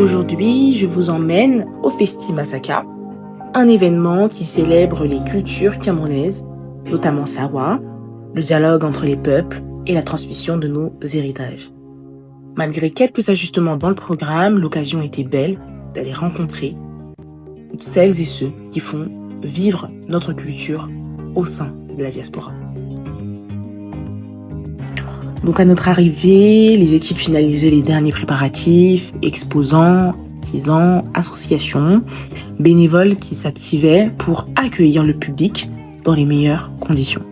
Aujourd'hui, je vous emmène au Festi Masaka, un événement qui célèbre les cultures camerounaises, notamment Sawa, le dialogue entre les peuples et la transmission de nos héritages. Malgré quelques ajustements dans le programme, l'occasion était belle d'aller rencontrer toutes celles et ceux qui font vivre notre culture au sein de la diaspora. Donc à notre arrivée, les équipes finalisaient les derniers préparatifs, exposants, artisans, associations, bénévoles qui s'activaient pour accueillir le public dans les meilleures conditions.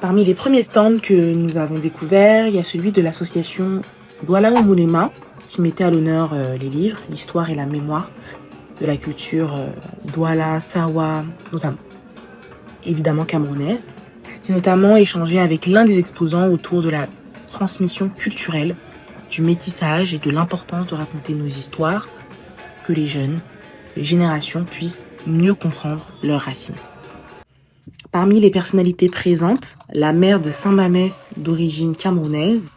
Parmi les premiers stands que nous avons découverts, il y a celui de l'association Douala Moulema qui mettait à l'honneur les livres, l'histoire et la mémoire de la culture Douala, Sawa, notamment, évidemment camerounaise. J'ai notamment échangé avec l'un des exposants autour de la transmission culturelle, du métissage et de l'importance de raconter nos histoires, que les jeunes, les générations puissent mieux comprendre leurs racines. Parmi les personnalités présentes, la mère de Saint-Mamès d'origine camerounaise,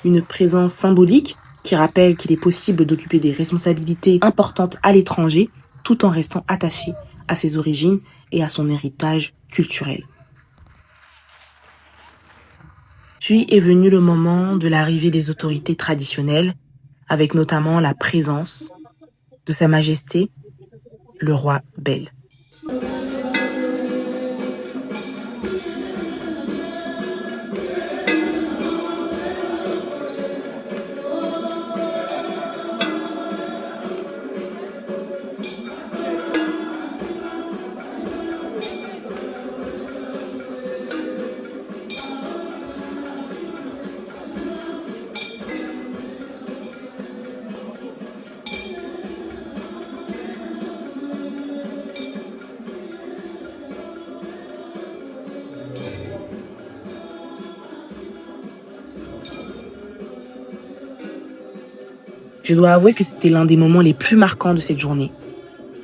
une présence symbolique qui rappelle qu'il est possible d'occuper des responsabilités importantes à l'étranger tout en restant attaché à ses origines et à son héritage culturel. Puis est venu le moment de l'arrivée des autorités traditionnelles, avec notamment la présence de Sa Majesté, le roi Bel. Je dois avouer que c'était l'un des moments les plus marquants de cette journée.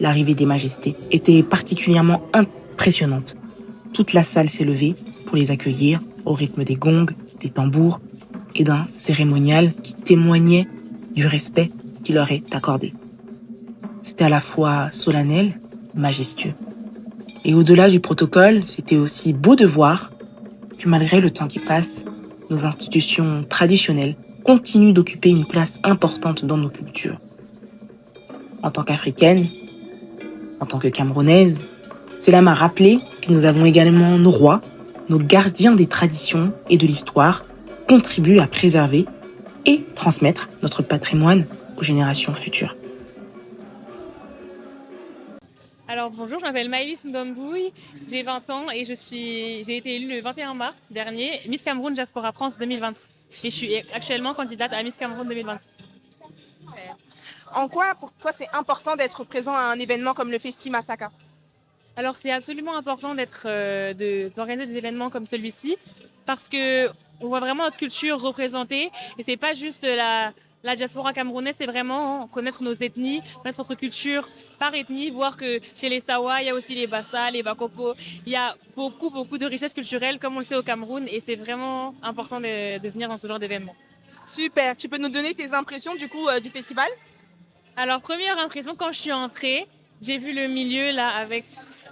L'arrivée des majestés était particulièrement impressionnante. Toute la salle s'est levée pour les accueillir au rythme des gongs, des tambours et d'un cérémonial qui témoignait du respect qui leur est accordé. C'était à la fois solennel, majestueux. Et au-delà du protocole, c'était aussi beau de voir que malgré le temps qui passe, nos institutions traditionnelles continuent d'occuper une place importante dans nos cultures. En tant qu'Africaine, en tant que Camerounaise, cela m'a rappelé que nous avons également nos rois, nos gardiens des traditions et de l'histoire, contribuent à préserver et transmettre notre patrimoine aux générations futures. Alors bonjour, je m'appelle Maëlys Ndombouy, j'ai 20 ans et j'ai été élue le 21 mars dernier Miss Cameroun Diaspora France 2026. Et je suis actuellement candidate à Miss Cameroun 2026. En quoi pour toi c'est important d'être présent à un événement comme le Festi Masaka? Alors c'est absolument important d'organiser des événements comme celui-ci parce que on voit vraiment notre culture représentée et c'est pas juste la diaspora camerounaise, c'est vraiment connaître nos ethnies, connaître notre culture par ethnie, voir que chez les Sawa, il y a aussi les Bassa, les Bakoko. Il y a beaucoup de richesses culturelles, comme on le sait au Cameroun, et c'est vraiment important de venir dans ce genre d'événement. Super, tu peux nous donner tes impressions du festival? Alors, première impression, quand je suis entrée, j'ai vu le milieu là avec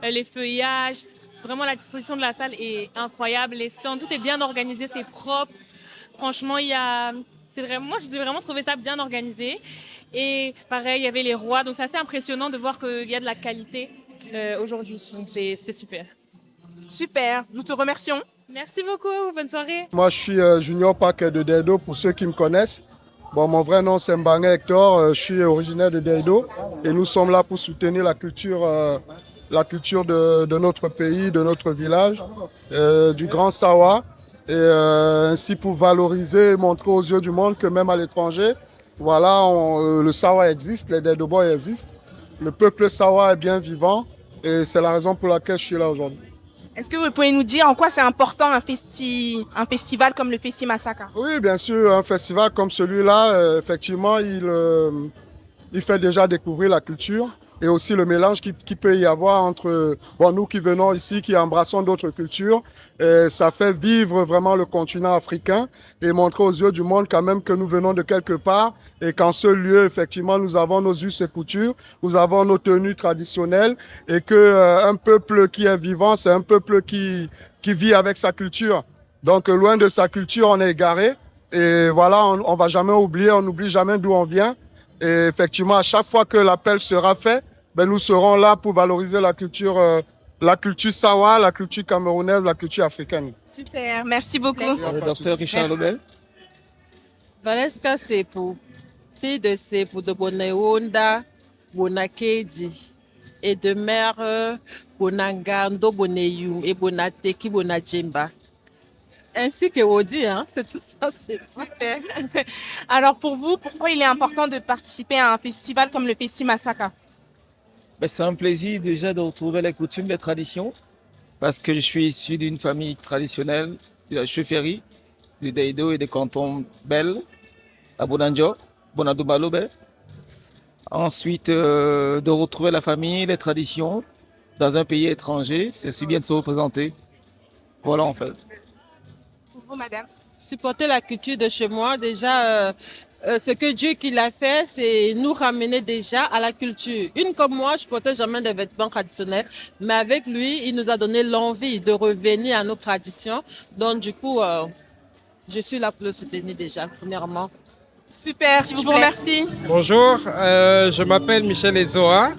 les feuillages. Vraiment, la disposition de la salle est incroyable. Les stands, tout est bien organisé, c'est propre. Franchement, moi, j'ai vraiment trouvé ça bien organisé. Et pareil, il y avait les rois. Donc, c'est assez impressionnant de voir qu'il y a de la qualité aujourd'hui. Donc, c'était super. Super, nous te remercions. Merci beaucoup. Bonne soirée. Moi, je suis Junior Park de Deido, pour ceux qui me connaissent. Bon, mon vrai nom, c'est Mbanga Hector. Je suis originaire de Deido. Et nous sommes là pour soutenir la culture de notre pays, de notre village, du Grand Sawa. Et ainsi pour valoriser et montrer aux yeux du monde que même à l'étranger, voilà, le Sawa existe, les Deido Boys existent. Le peuple Sawa est bien vivant et c'est la raison pour laquelle je suis là aujourd'hui. Est-ce que vous pouvez nous dire en quoi c'est important un festival comme le Festi Masaka? Oui, bien sûr, un festival comme celui-là, effectivement, il fait déjà découvrir la culture et aussi le mélange qui peut y avoir entre nous qui venons ici, qui embrassons d'autres cultures. Et ça fait vivre vraiment le continent africain et montrer aux yeux du monde quand même que nous venons de quelque part et qu'en ce lieu, effectivement, nous avons nos us et coutumes, nous avons nos tenues traditionnelles et qu'un peuple qui est vivant, c'est un peuple qui vit avec sa culture. Donc, loin de sa culture, on est égaré. Et voilà, on va jamais oublier, on n'oublie jamais d'où on vient. Et effectivement, à chaque fois que l'appel sera fait, nous serons là pour valoriser la culture Sawa, la culture camerounaise, la culture africaine. Super, merci beaucoup. Le docteur Richard Lobel. Valeska c'est pour fille de c'est pour de Boneonda, Bonakedi et de mère Bonangando, Boneyum et Bonateki, Bonajimba. Ainsi que Wodi, hein, c'est tout ça. C'est Super. Alors pour vous, pourquoi il est important de participer à un festival comme le Festi Masaka? C'est un plaisir déjà de retrouver les coutumes, les traditions, parce que je suis issu d'une famille traditionnelle de la chefferie, du Deido et des cantons Bel, à Bonanjo, Bonadoubalobé. Ensuite, de retrouver la famille, les traditions dans un pays étranger, c'est si bien de se représenter. Voilà en fait. Pour vous, madame? supporter la culture de chez moi. Déjà, ce que Dieu qu'il a fait, c'est nous ramener déjà à la culture. Une comme moi, je portais jamais des vêtements traditionnels, mais avec lui, il nous a donné l'envie de revenir à nos traditions. Donc, du coup, je suis là pour le soutenir déjà, premièrement. Super, je vous remercie. Bonjour, je m'appelle Michel Ezoa,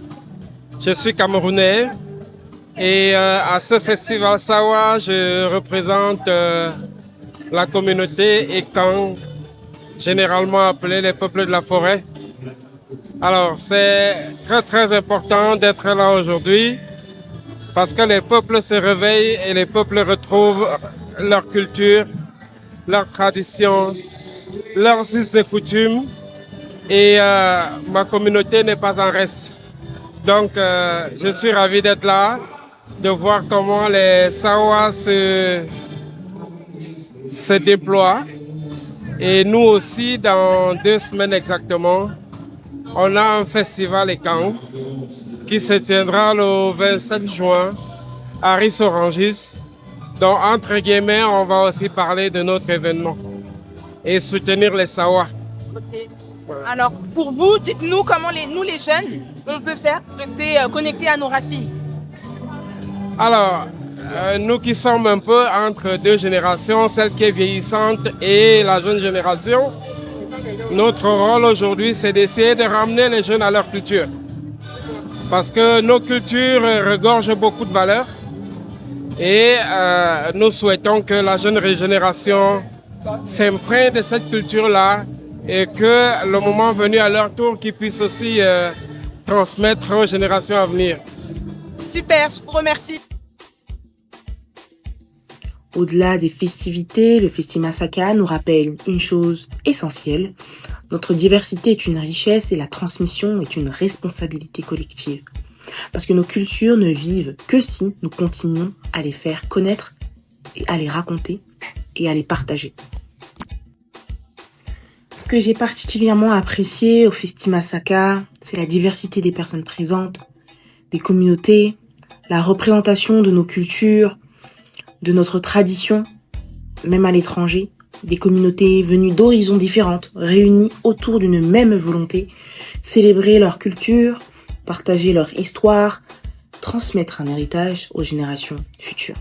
je suis camerounais et à ce festival Sawa, je représente la communauté Ekan, généralement appelée les peuples de la forêt. Alors c'est très très important d'être là aujourd'hui parce que les peuples se réveillent et les peuples retrouvent leur culture, leurs traditions, leurs us et coutumes et ma communauté n'est pas en reste. Donc je suis ravi d'être là, de voir comment les Sawa se déploient. Et nous aussi, dans 2 semaines exactement, on a un festival Ekan qui se tiendra le 27 juin à Ris-Orangis. Donc entre guillemets, on va aussi parler de notre événement et soutenir les Sawa. Okay. Alors, pour vous, dites-nous comment nous, les jeunes, on peut faire pour rester connectés à nos racines. Alors, nous qui sommes un peu entre 2 générations, celle qui est vieillissante et la jeune génération, notre rôle aujourd'hui, c'est d'essayer de ramener les jeunes à leur culture. Parce que nos cultures regorgent beaucoup de valeurs et nous souhaitons que la jeune génération s'imprègne de cette culture-là et que le moment venu à leur tour, qu'ils puissent aussi transmettre aux générations à venir. Super, je vous remercie. Au-delà des festivités, le Festi Masaka nous rappelle une chose essentielle. Notre diversité est une richesse et la transmission est une responsabilité collective. Parce que nos cultures ne vivent que si nous continuons à les faire connaître et à les raconter et à les partager. Ce que j'ai particulièrement apprécié au Festi Masaka, c'est la diversité des personnes présentes, des communautés, la représentation de nos cultures, de notre tradition, même à l'étranger, des communautés venues d'horizons différentes, réunies autour d'une même volonté, célébrer leur culture, partager leur histoire, transmettre un héritage aux générations futures.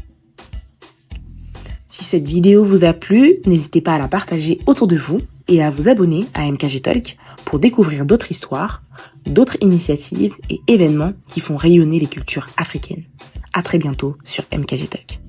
Si cette vidéo vous a plu, n'hésitez pas à la partager autour de vous et à vous abonner à MKG Talk pour découvrir d'autres histoires, d'autres initiatives et événements qui font rayonner les cultures africaines. À très bientôt sur MKG Talk.